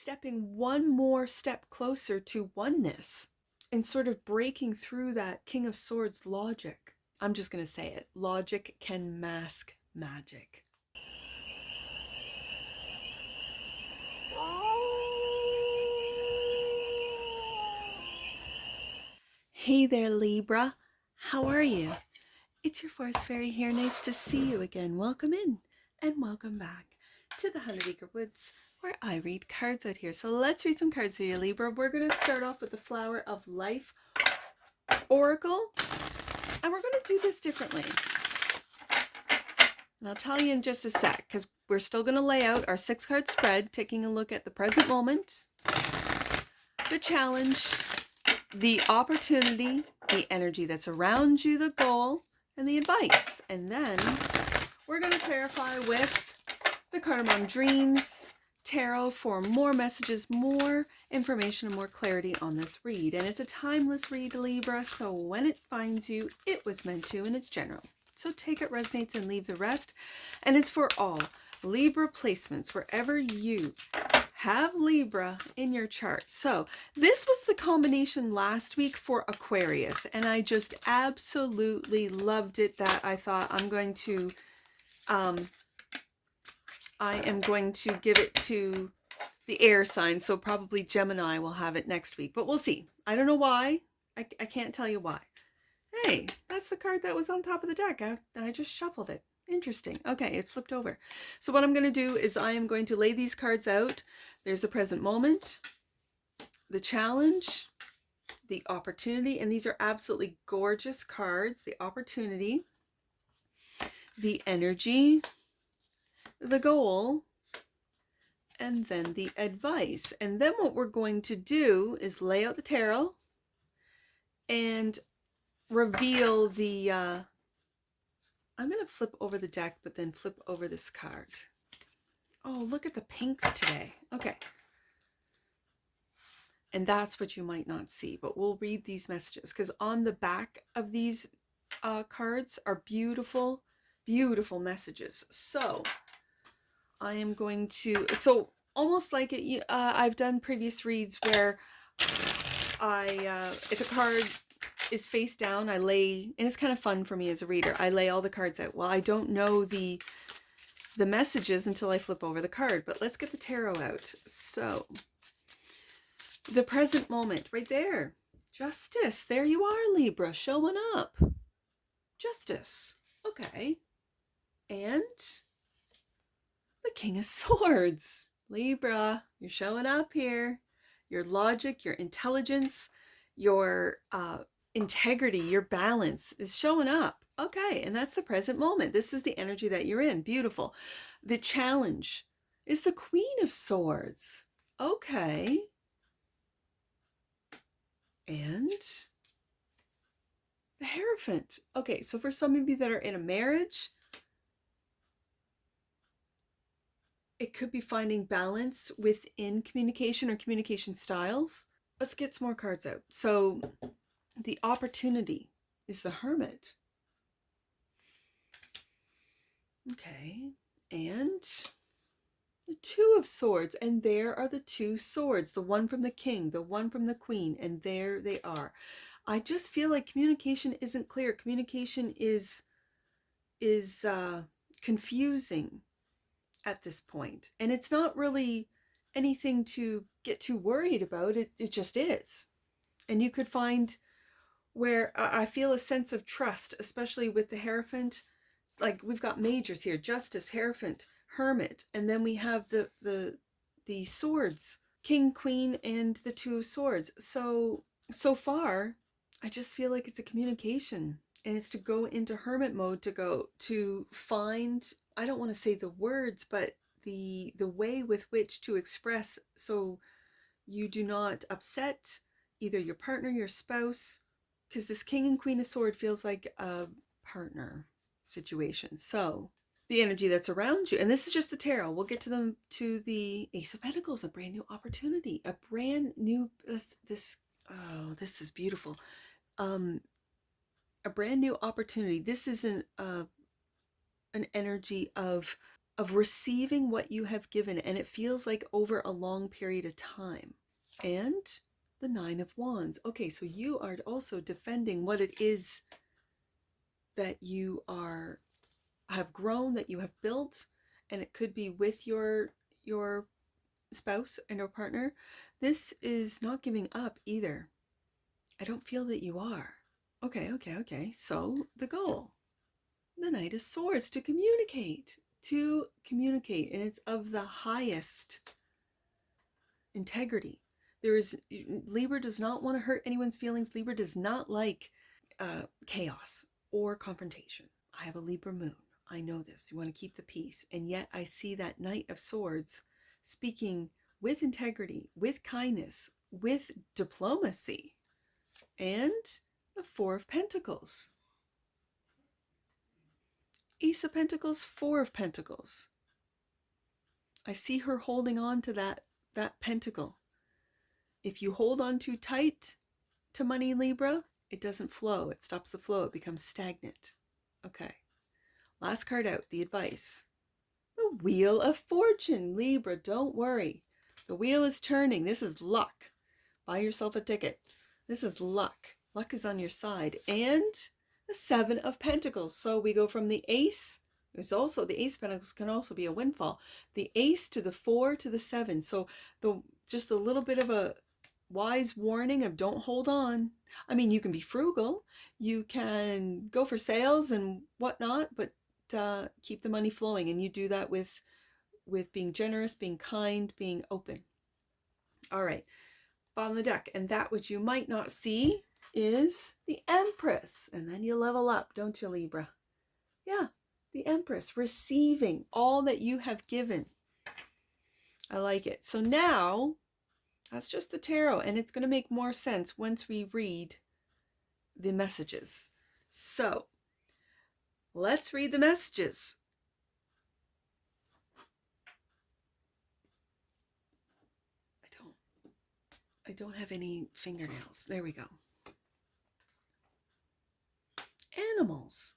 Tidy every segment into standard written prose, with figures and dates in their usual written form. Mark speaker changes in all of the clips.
Speaker 1: stepping one more step closer to oneness and sort of breaking through that King of Swords logic. I'm just going to say it. Logic can mask magic. Hey there, Libra. How are you? It's your forest fairy here. Nice to see you again. Welcome in and welcome back to the 100 Acre Woods, where I read cards out here. So let's read some cards for you, Libra. We're going to start off with the Flower of Life Oracle, and we're going to do this differently. And I'll tell you in just a sec, because we're still going to lay out our 6-card spread, taking a look at the present moment, the challenge, the opportunity, the energy that's around you, the goal, and the advice. And then we're going to clarify with the Cardamom Dreams Tarot for more messages, more information, and more clarity on this read. And it's a timeless read, Libra, so when it finds you, it was meant to, and it's general. So take it resonates and leave the rest. And it's for all Libra placements, wherever you have Libra in your chart. So this was the combination last week for Aquarius, and I just absolutely loved it. That I thought I am going to give it to the air sign, so probably Gemini will have it next week, but we'll see. I don't know why. I can't tell you why. Hey, that's the card that was on top of the deck. I just shuffled it. Interesting. Okay, it flipped over. So what I'm going to do is I am going to lay these cards out. There's the present moment, the challenge, the opportunity, and these are absolutely gorgeous cards. The opportunity, the energy, the goal, and then the advice. And then what we're going to do is lay out the tarot and reveal the I'm going to flip over the deck, but then flip over this card. Oh, look at the pinks today. Okay. And that's what you might not see, but we'll read these messages, because on the back of these cards are beautiful, beautiful messages. So I am going to, so almost like it, I've done previous reads where if a card is face down, I lay, and it's kind of fun for me as a reader, I lay all the cards out. Well, I don't know the messages until I flip over the card, but let's get the tarot out. So the present moment right there, justice. There you are, Libra, showing up. Justice. Okay. And the King of Swords. Libra, you're showing up here. Your logic, your intelligence, your integrity, your balance is showing up. Okay, and that's the present moment. This is the energy that you're in. Beautiful. The challenge is the Queen of Swords. Okay. And the Hierophant. Okay, so for some of you that are in a marriage, it could be finding balance within communication or communication styles. Let's get some more cards out. So the opportunity is the Hermit. Okay, and the Two of Swords, and there are the two swords, the one from the King, the one from the Queen, and there they are. I just feel like communication isn't clear. Communication is confusing at this point, and it's not really anything to get too worried about. It just is. And you could find where I feel a sense of trust, especially with the Hierophant. Like, we've got majors here: Justice, Hierophant, Hermit, and then we have the swords, King, Queen, and the Two of Swords. So far, I just feel like it's a communication, and it's to go into Hermit mode, to find, I don't want to say the words, but the way with which to express, so you do not upset either your partner, your spouse, because this King and Queen of Swords feels like a partner situation. So the energy that's around you, and this is just the tarot, we'll get to the Ace of Pentacles, a brand new opportunity, a brand new, this is beautiful, a brand new opportunity. This is an energy of of receiving what you have given, and it feels like over a long period of time. And the Nine of Wands. Okay, so you are also defending what it is that you have grown, that you have built, and it could be with your spouse and or partner. This is not giving up either. I don't feel that you are. Okay. So the goal, the Knight of Swords, to communicate, and it's of the highest integrity. Libra does not want to hurt anyone's feelings. Libra does not like chaos or confrontation. I have a Libra moon. I know this. You want to keep the peace. And yet I see that Knight of Swords speaking with integrity, with kindness, with diplomacy. And the Four of Pentacles. Ace of Pentacles, Four of Pentacles. I see her holding on to that pentacle. If you hold on too tight to money, Libra, it doesn't flow. It stops the flow. It becomes stagnant. Okay. Last card out, the advice. The Wheel of Fortune. Libra, don't worry. The wheel is turning. This is luck. Buy yourself a ticket. This is luck. Luck is on your side. And the Seven of Pentacles. So we go from the Ace. There's also the Ace of Pentacles can also be a windfall. The Ace to the Four to the Seven. So just a little bit of a wise warning of don't hold on. I mean, you can be frugal. You can go for sales and whatnot, but keep the money flowing. And you do that with being generous, being kind, being open. All right. Bottom of the deck. And that which you might not see is the Empress. And then you level up, don't you, Libra? Yeah. The Empress, receiving all that you have given. I like it. So now, that's just the tarot, and it's going to make more sense once we read the messages. So, let's read the messages. I don't have any fingernails. There we go. Animals.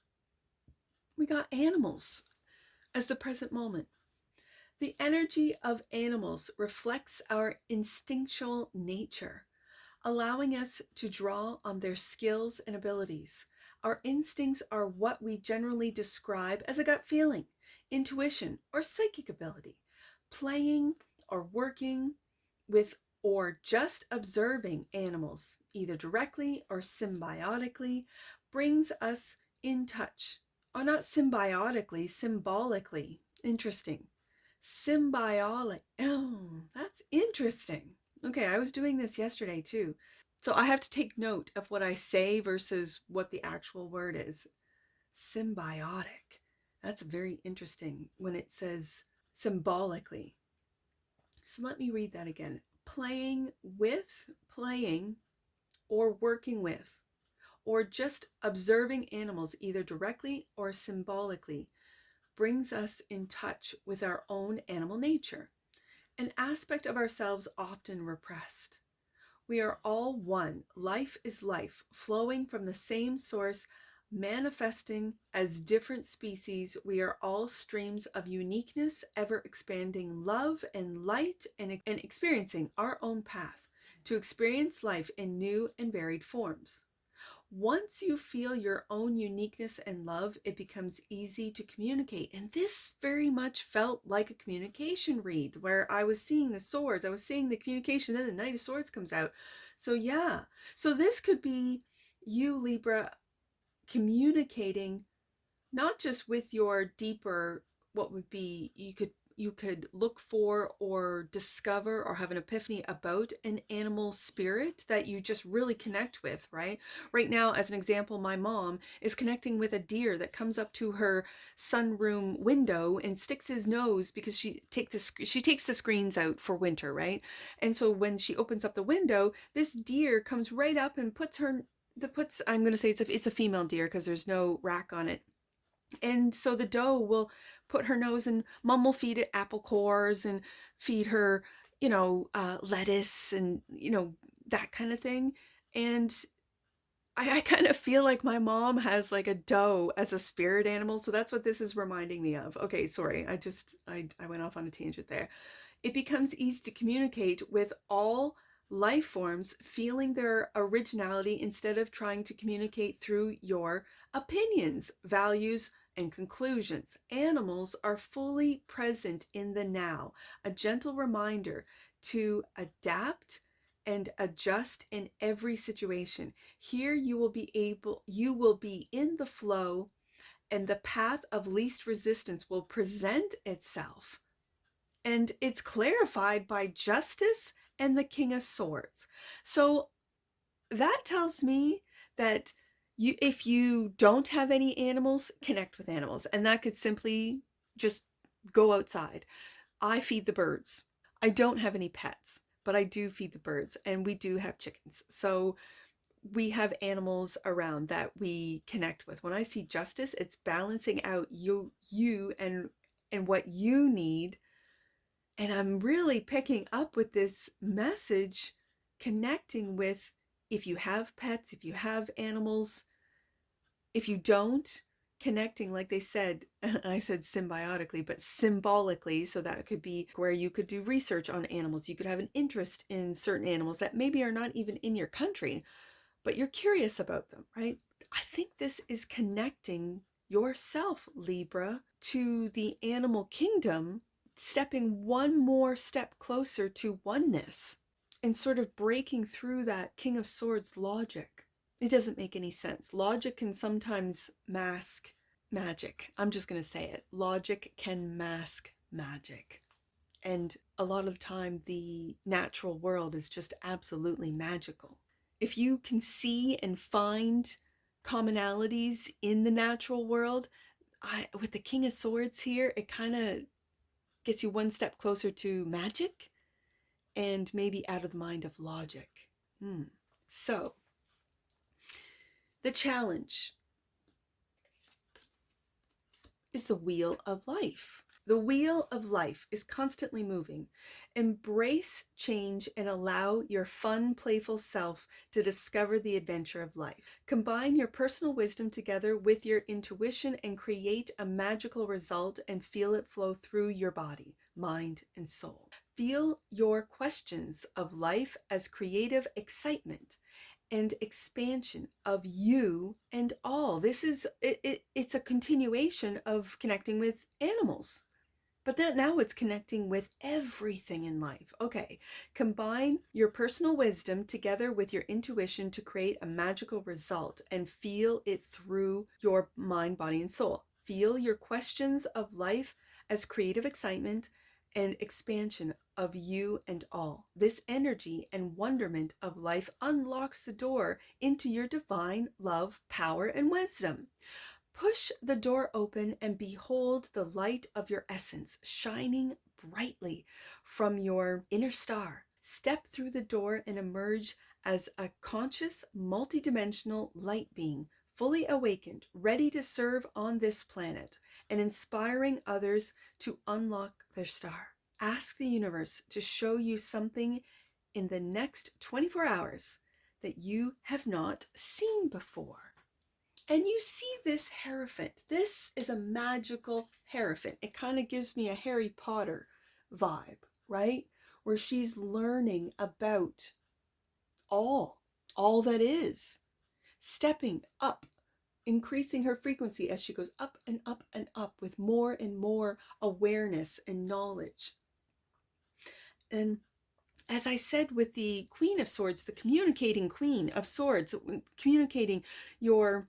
Speaker 1: We got animals as the present moment. The energy of animals reflects our instinctual nature, allowing us to draw on their skills and abilities. Our instincts are what we generally describe as a gut feeling, intuition, or psychic ability. Playing or working with or just observing animals, either directly or symbiotically, brings us in touch. Or not symbiotically, symbolically. Interesting. Symbiotic. Oh, that's interesting. Okay, I was doing this yesterday too. So I have to take note of what I say versus what the actual word is. Symbiotic. That's very interesting when it says symbolically. So let me read that again. Playing, or working with, or just observing animals either directly or symbolically brings us in touch with our own animal nature, an aspect of ourselves often repressed. We are all one. Life is life, flowing from the same source, manifesting as different species. We are all streams of uniqueness, ever expanding love and light, and experiencing our own path to experience life in new and varied forms. Once you feel your own uniqueness and love, it becomes easy to communicate. And this very much felt like a communication read where I was seeing the swords, I was seeing the communication, then the Knight of Swords comes out. So yeah, so this could be you, Libra, communicating not just with your deeper, what would be, you could look for or discover or have an epiphany about an animal spirit that you just really connect with, right? Right now, as an example, my mom is connecting with a deer that comes up to her sunroom window and sticks his nose because she takes the screens out for winter, right? And so when she opens up the window, this deer comes right up and I'm going to say it's a female deer because there's no rack on it. And so the doe will put her nose, and mom will feed it apple cores and feed her, lettuce and, that kind of thing. And I kind of feel like my mom has like a doe as a spirit animal. So that's what this is reminding me of. Okay, sorry. I went off on a tangent there. It becomes easy to communicate with all life forms, feeling their originality instead of trying to communicate through your opinions, values, and conclusions. Animals are fully present in the now, a gentle reminder to adapt and adjust in every situation. Here you will be in the flow, and the path of least resistance will present itself. And it's clarified by justice and the King of Swords. So that tells me that if you don't have any animals, connect with animals. And that could simply just go outside. I feed the birds. I don't have any pets, but I do feed the birds, and we do have chickens. So we have animals around that we connect with. When I see justice, it's balancing out you and what you need. And I'm really picking up with this message, connecting with, if you have pets, if you have animals, if you don't, connecting, like they said, and I said symbiotically, but symbolically. So that could be where you could do research on animals. You could have an interest in certain animals that maybe are not even in your country, but you're curious about them, right? I think this is connecting yourself, Libra, to the animal kingdom, stepping one more step closer to oneness and sort of breaking through that King of Swords logic. It doesn't make any sense. Logic can sometimes mask magic. I'm just going to say it. Logic can mask magic. And a lot of the time, the natural world is just absolutely magical. If you can see and find commonalities in the natural world, with the King of Swords here, it kind of gets you one step closer to magic and maybe out of the mind of logic. So, the challenge is the wheel of life. The wheel of life is constantly moving. Embrace change and allow your fun, playful self to discover the adventure of life. Combine your personal wisdom together with your intuition and create a magical result, and feel it flow through your body, mind, and soul. Feel your questions of life as creative excitement and expansion of you and all. This is it's a continuation of connecting with animals. But that now it's connecting with everything in life. Okay, combine your personal wisdom together with your intuition to create a magical result, and feel it through your mind, body, and soul. Feel your questions of life as creative excitement and expansion of you and all. This energy and wonderment of life unlocks the door into your divine love, power, and wisdom. Push the door open and behold the light of your essence shining brightly from your inner star. Step through the door and emerge as a conscious, multidimensional light being, fully awakened, ready to serve on this planet and inspiring others to unlock their star. Ask the universe to show you something in the next 24 hours that you have not seen before. And you see this Hierophant. This is a magical Hierophant. It kind of gives me a Harry Potter vibe, right? Where she's learning about all that is, stepping up, increasing her frequency as she goes up and up and up with more and more awareness and knowledge. And as I said with the Queen of Swords, the communicating Queen of Swords, communicating your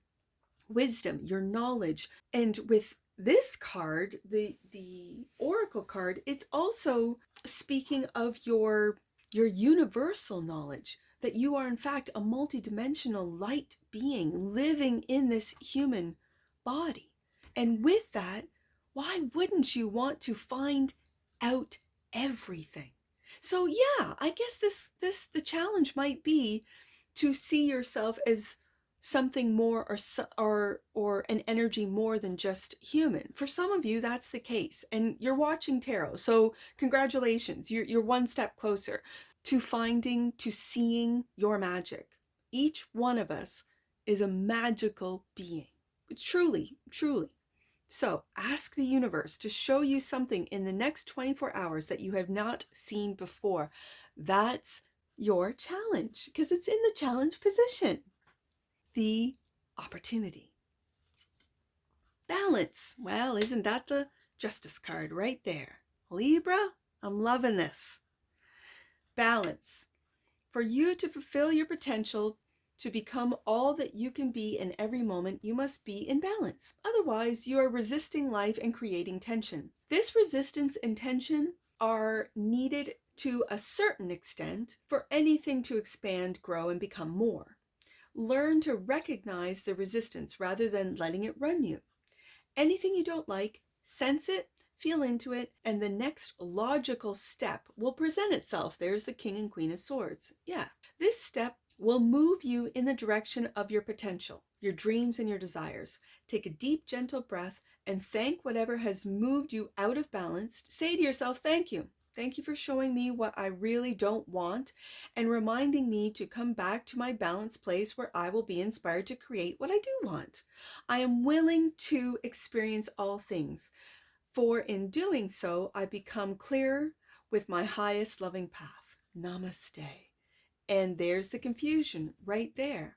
Speaker 1: wisdom, your knowledge. And with this card, the oracle card, it's also speaking of your universal knowledge, that you are in fact a multidimensional light being living in this human body. And with that, why wouldn't you want to find out everything? So yeah, I guess the challenge might be to see yourself as something more, or an energy more than just human. For some of you, that's the case, and you're watching tarot, so congratulations, you're one step closer to finding, to seeing your magic. Each one of us is a magical being. Truly, truly. So ask the universe to show you something in the next 24 hours that you have not seen before. That's your challenge, because it's in the challenge position. The opportunity. Balance. Well, isn't that the Justice card right there? Libra, I'm loving this. Balance. For you to fulfill your potential, to become all that you can be in every moment, you must be in balance. Otherwise, you are resisting life and creating tension. This resistance and tension are needed to a certain extent for anything to expand, grow, and become more. Learn to recognize the resistance rather than letting it run you. Anything you don't like, sense it, feel into it, and the next logical step will present itself. There's the King and Queen of Swords. Yeah, this step will move you in the direction of your potential, your dreams, and your desires. Take a deep, gentle breath and thank whatever has moved you out of balance. Say to yourself, thank you. Thank you for showing me what I really don't want and reminding me to come back to my balanced place where I will be inspired to create what I do want. I am willing to experience all things, for in doing so, I become clearer with my highest loving path. Namaste. And there's the confusion right there.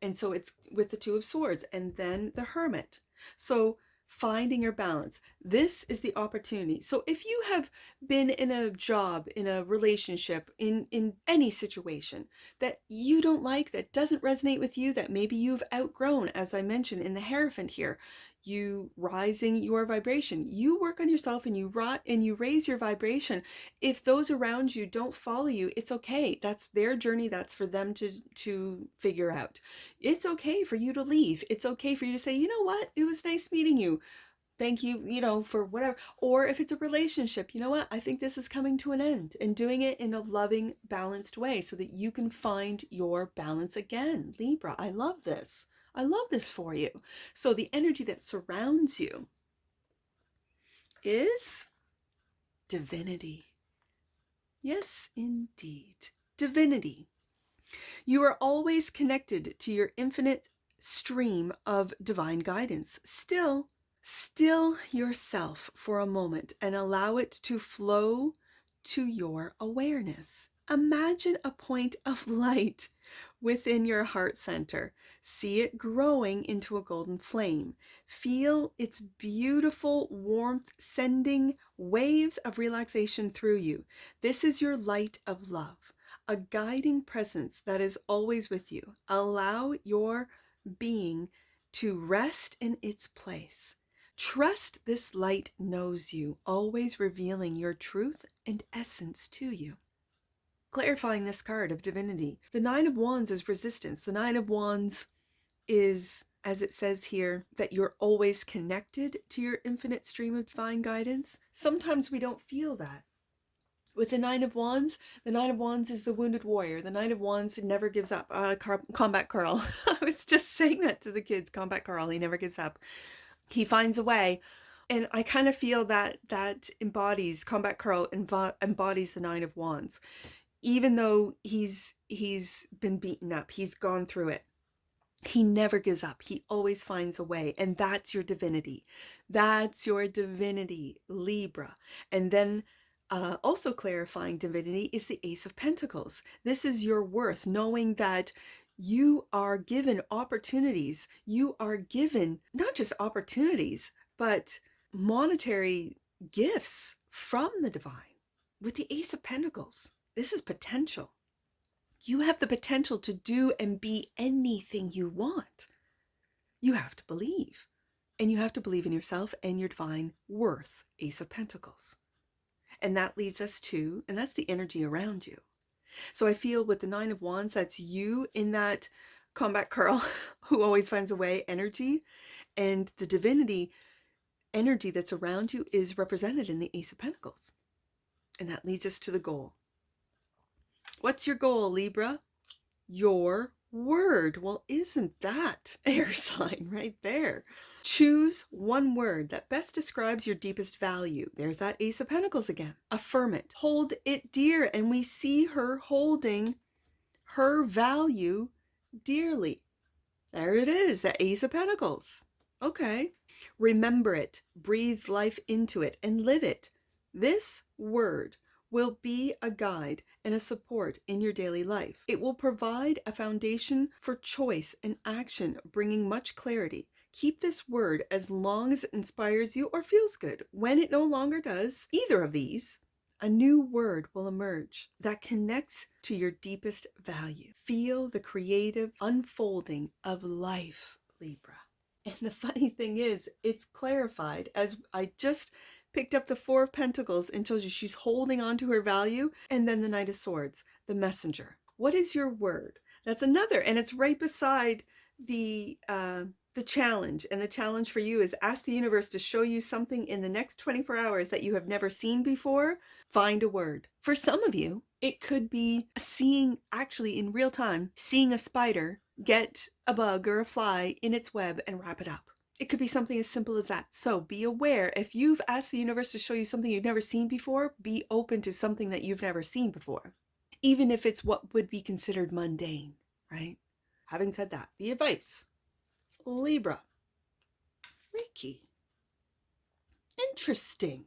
Speaker 1: And so it's with the Two of Swords and then the Hermit. So finding your balance. This is the opportunity. So if you have been in a job, in a relationship, in any situation that you don't like, that doesn't resonate with you, that maybe you've outgrown, as I mentioned in the Hierophant here, you rising your vibration. You work on yourself and you raise your vibration. If those around you don't follow you, it's okay. That's their journey. That's for them to figure out. It's okay for you to leave. It's okay for you to say, you know what? It was nice meeting you. Thank you, for whatever. Or if it's a relationship, you know what? I think this is coming to an end, and doing it in a loving, balanced way so that you can find your balance again. Libra, I love this. I love this for you. So the energy that surrounds you is divinity. Yes, indeed. Divinity. You are always connected to your infinite stream of divine guidance. Still yourself for a moment and allow it to flow to your awareness. Imagine a point of light within your heart center. See it growing into a golden flame. Feel its beautiful warmth sending waves of relaxation through you. This is your light of love, a guiding presence that is always with you. Allow your being to rest in its place. Trust this light knows you, always revealing your truth and essence to you. Clarifying this card of divinity. The Nine of Wands is resistance. The Nine of Wands is, as it says here, that you're always connected to your infinite stream of divine guidance. Sometimes we don't feel that. With the Nine of Wands is the wounded warrior. The Nine of Wands never gives up. Combat Carl. I was just saying that to the kids. Combat Carl, he never gives up. He finds a way. And I kind of feel that Combat Carl embodies the Nine of Wands. Even though he's been beaten up, he's gone through it, he never gives up. He always finds a way. And that's your divinity. That's your divinity, Libra. And then also clarifying divinity is the Ace of Pentacles. This is your worth, knowing that you are given opportunities. You are given not just opportunities, but monetary gifts from the divine. With the Ace of Pentacles, this is potential. You have the potential to do and be anything you want. You have to believe. And you have to believe in yourself and your divine worth, Ace of Pentacles. And that leads us to, and that's the energy around you. So I feel with the Nine of Wands, that's you in that Combat Carl who always finds a way energy. And the divinity energy that's around you is represented in the Ace of Pentacles. And that leads us to the goal. What's your goal, Libra? Your word. Well, isn't that air sign right there? Choose one word that best describes your deepest value. There's that Ace of Pentacles again. Affirm it. Hold it dear. And we see her holding her value dearly. There it is, the Ace of Pentacles. Okay. Remember it, breathe life into it, and live it. This word will be a guide and a support in your daily life. It will provide a foundation for choice and action, bringing much clarity. Keep this word as long as it inspires you or feels good. When it no longer does either of these, a new word will emerge that connects to your deepest value. Feel the creative unfolding of life, Libra. And the funny thing is, it's clarified as I just picked up the Four of Pentacles and told you she's holding on to her value, and then the Knight of Swords, the messenger. What is your word? That's another, and it's right beside the challenge. And the challenge for you is ask the universe to show you something in the next 24 hours that you have never seen before. Find a word. For some of you, it could be seeing, actually in real time, seeing a spider get a bug or a fly in its web and wrap it up. It could be something as simple as that. So be aware, if you've asked the universe to show you something you've never seen before, be open to something that you've never seen before, even if it's what would be considered mundane, right? Having said that, the advice, Libra, Reiki. Interesting.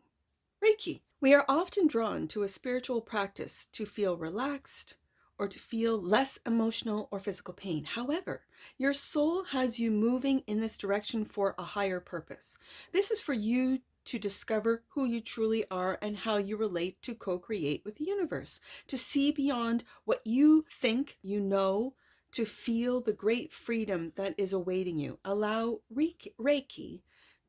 Speaker 1: Reiki. We are often drawn to a spiritual practice to feel relaxed or to feel less emotional or physical pain. However, your soul has you moving in this direction for a higher purpose. This is for you to discover who you truly are and how you relate to co-create with the universe, to see beyond what you think you know, to feel the great freedom that is awaiting you. Allow Reiki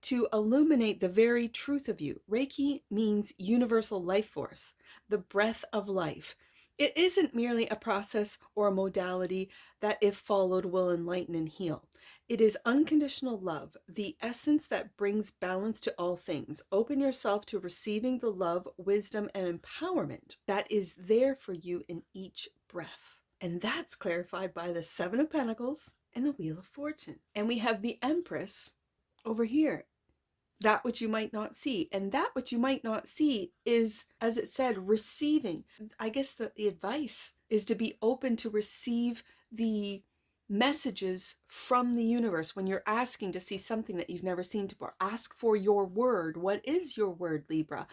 Speaker 1: to illuminate the very truth of you. Reiki means universal life force, the breath of life. It isn't merely a process or a modality that, if followed, will enlighten and heal. It is unconditional love, the essence that brings balance to all things. Open yourself to receiving the love, wisdom, and empowerment that is there for you in each breath. And that's clarified by the Seven of Pentacles and the Wheel of Fortune. And we have the Empress over here. That which you might not see. And that which you might not see is, as it said, receiving. I guess the advice is to be open to receive the messages from the universe when you're asking to see something that you've never seen before. Ask for your word. What is your word, Libra?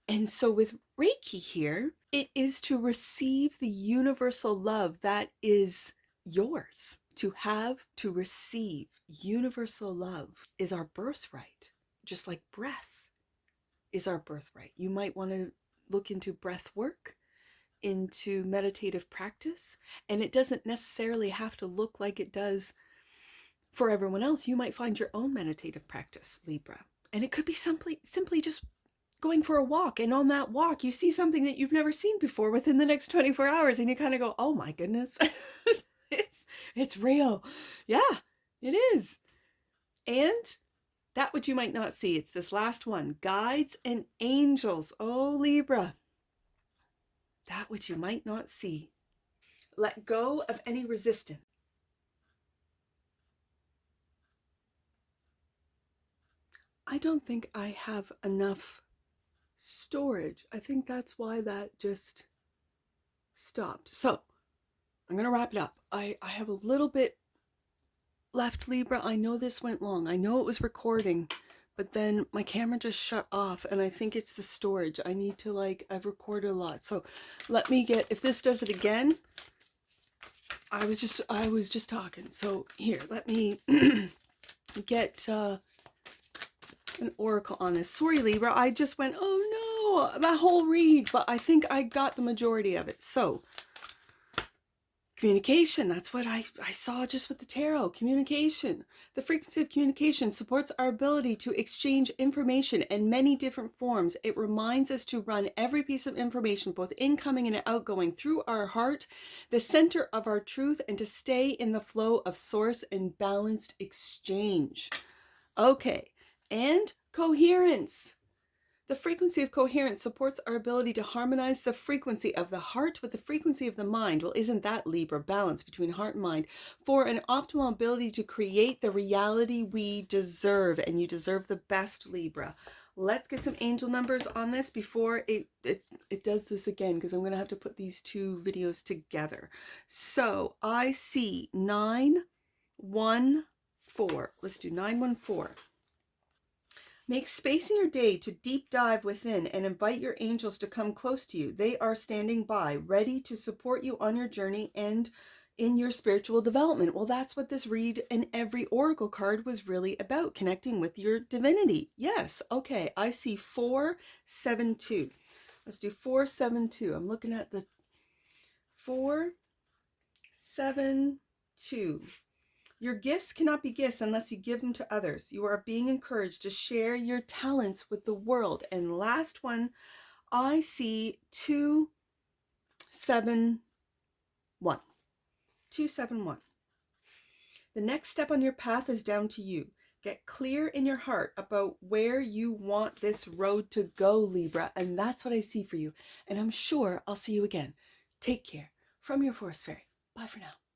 Speaker 1: And so with Reiki here, it is to receive the universal love that is yours. To have, to receive universal love is our birthright. Just like breath is our birthright. You might want to look into breath work, into meditative practice, and it doesn't necessarily have to look like it does for everyone else. You might find your own meditative practice, Libra. And it could be simply just going for a walk, and on that walk you see something that you've never seen before within the next 24 hours, and you kind of go, oh my goodness, it's real. Yeah, it is. And that which you might not see, it's this last one, guides and angels. Oh, Libra, that which you might not see. Let go of any resistance. I don't think I have enough storage. I think that's why that just stopped. So I'm going to wrap it up. I have a little bit left, Libra. I know this went long. I know it was recording, but then my camera just shut off, and I think it's the storage. I need to, I've recorded a lot. So let me get, if this does it again, I was just talking. So here, let me get an oracle on this. Sorry, Libra, I just went, oh no, that whole read, but I think I got the majority of it. So communication, that's what I saw just with the tarot. Communication. The frequency of communication supports our ability to exchange information in many different forms. It reminds us to run every piece of information, both incoming and outgoing, through our heart, the center of our truth, and to stay in the flow of source and balanced exchange. Okay, and coherence. The frequency of coherence supports our ability to harmonize the frequency of the heart with the frequency of the mind. Well, isn't that, Libra, balance between heart and mind for an optimal ability to create the reality we deserve? And you deserve the best, Libra. Let's get some angel numbers on this before it does this again, because I'm going to have to put these two videos together. So I see 9, 914. Let's do 914. Make space in your day to deep dive within and invite your angels to come close to you. They are standing by, ready to support you on your journey and in your spiritual development. Well, that's what this read and every oracle card was really about, connecting with your divinity. Yes, okay, I see 472. Let's do 472. I'm looking at the 472. Your gifts cannot be gifts unless you give them to others. You are being encouraged to share your talents with the world. And last one, I see 271. 271. The next step on your path is down to you. Get clear in your heart about where you want this road to go, Libra. And that's what I see for you. And I'm sure I'll see you again. Take care. From your Forest Fairy. Bye for now.